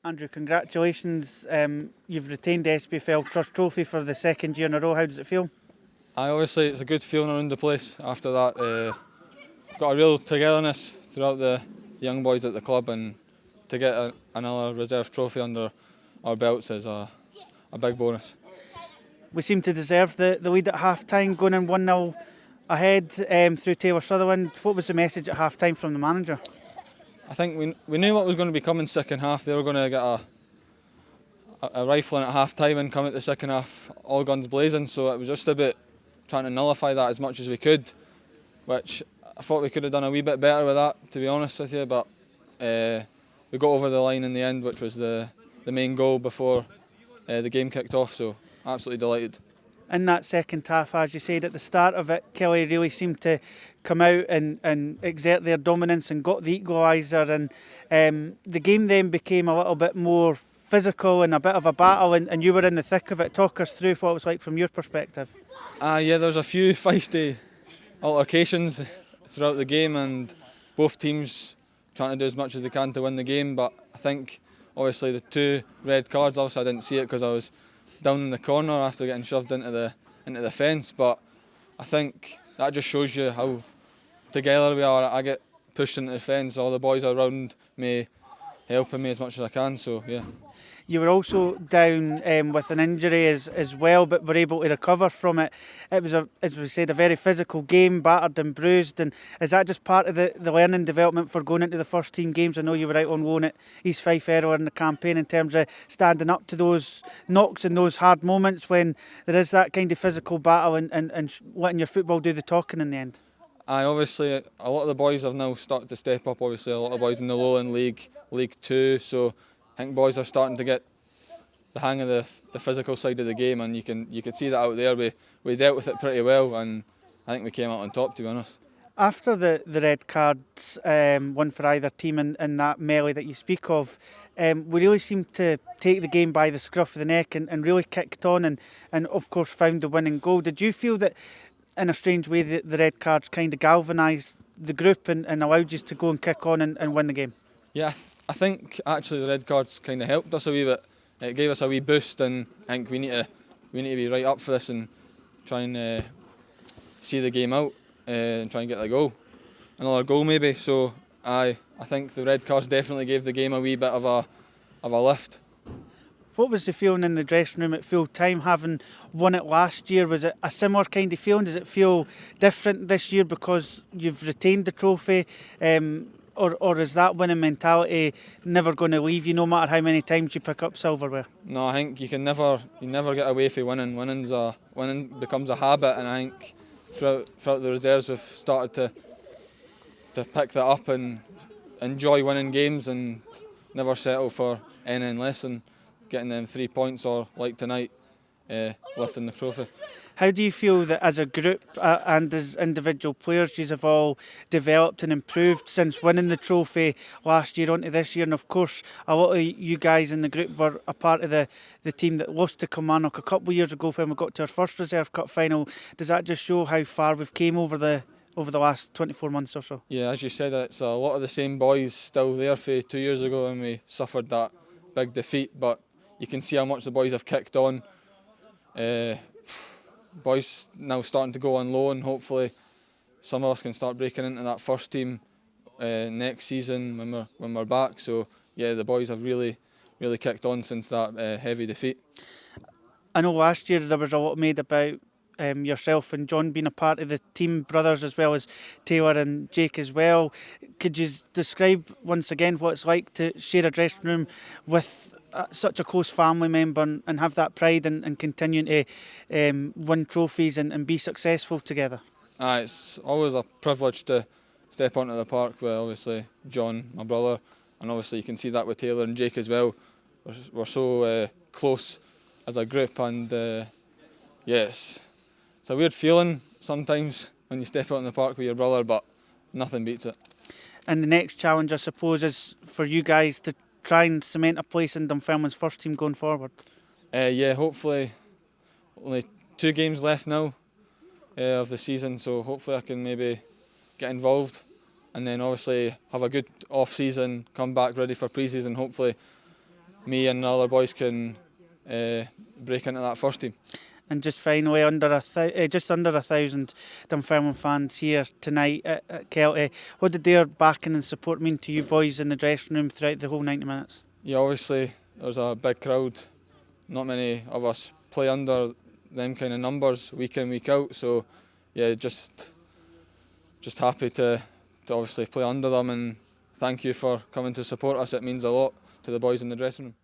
Andrew, congratulations. You've retained the SPFL Trust Trophy for the second year in a row. How does it feel? Obviously it's a good feeling around the place after that. We've got a real togetherness throughout the young boys at the club, and to get another reserve trophy under our belts is a big bonus. We seem to deserve the lead at half-time, going in 1-0 ahead through Taylor Sutherland. What was the message at half-time from the manager? I think we knew what was going to be coming second half. They were going to get a rifling at half-time and come at the second half all guns blazing, so it was just about trying to nullify that as much as we could, which I thought we could have done a wee bit better with that, to be honest with you, but we got over the line in the end, which was the main goal before the game kicked off, so absolutely delighted. In that second half, as you said at the start of it, Kelly really seemed to come out and exert their dominance and got the equaliser, and the game then became a little bit more physical and a bit of a battle, and you were in the thick of it. Talk us through what it was like from your perspective. Yeah, there was a few feisty altercations throughout the game, and both teams trying to do as much as they can to win the game, but I think obviously the 2 red cards, obviously I didn't see it because I was down in the corner after getting shoved into the fence, but I think that just shows you how together we are. I get pushed into the fence, all the boys around me helping me as much as I can, so yeah. You were also down with an injury as well, but were able to recover from it. It was, as we said, a very physical game, battered and bruised. And is that just part of the learning development for going into the first team games? I know you were out on loan at East Fife earlier in the campaign, in terms of standing up to those knocks and those hard moments when there is that kind of physical battle and letting your football do the talking in the end. Obviously a lot of the boys have now started to step up. Obviously a lot of boys in the Lowland League, League 2, so I think boys are starting to get the hang of the physical side of the game, and you can see that out there. We dealt with it pretty well, and I think we came out on top, to be honest. After the red cards, one for either team in that melee that you speak of, we really seemed to take the game by the scruff of the neck and really kicked on and of course found the winning goal. Did you feel that in a strange way the red cards kind of galvanised the group and allowed you to go and kick on and win the game? Yeah, I think actually the red cards kind of helped us a wee bit. It gave us a wee boost, and I think we need to be right up for this and try and see the game out and try and get another goal maybe. So I think the red cards definitely gave the game a wee bit of a lift. What was the feeling in the dressing room at full time, having won it last year? Was it a similar kind of feeling? Does it feel different this year because you've retained the trophy? Or is that winning mentality never going to leave you, no matter how many times you pick up silverware? No, I think you never get away from winning. Winning becomes a habit, and I think throughout the reserves we've started to pick that up and enjoy winning games and never settle for anything less than getting them 3 points, or like tonight, lifting the trophy. How do you feel that as a group and as individual players you have all developed and improved since winning the trophy last year onto this year? And of course a lot of you guys in the group were a part of the team that lost to Kilmarnock a couple of years ago when we got to our first Reserve Cup final. Does that just show how far we've came over the last 24 months or so? Yeah, as you said, it's a lot of the same boys still there for 2 years ago when we suffered that big defeat, but you can see how much the boys have kicked on. Boys now starting to go on loan. Hopefully some of us can start breaking into that first team next season when we're back. So yeah, the boys have really kicked on since that heavy defeat. I know last year there was a lot made about yourself and John being a part of the team, brothers as well as Taylor and Jake as well. Could you describe once again what it's like to share a dressing room with such a close family member and have that pride and continuing to win trophies and be successful together? It's always a privilege to step onto the park with obviously John, my brother, and obviously you can see that with Taylor and Jake as well. We're so close as a group, and yes, it's a weird feeling sometimes when you step out in the park with your brother, but nothing beats it. And the next challenge, I suppose, is for you guys to try and cement a place in Dunfermline's first team going forward. Yeah, hopefully. Only 2 games left now of the season, so hopefully I can maybe get involved, and then obviously have a good off-season, come back ready for pre-season, hopefully me and the other boys can break into that first team. And just finally, just under 1,000 Dunfermline fans here tonight at Kelty. What did their backing and support mean to you boys in the dressing room throughout the whole 90 minutes? Yeah, obviously there was a big crowd. Not many of us play under them kind of numbers week in, week out. So yeah, just happy to obviously play under them, and thank you for coming to support us. It means a lot to the boys in the dressing room.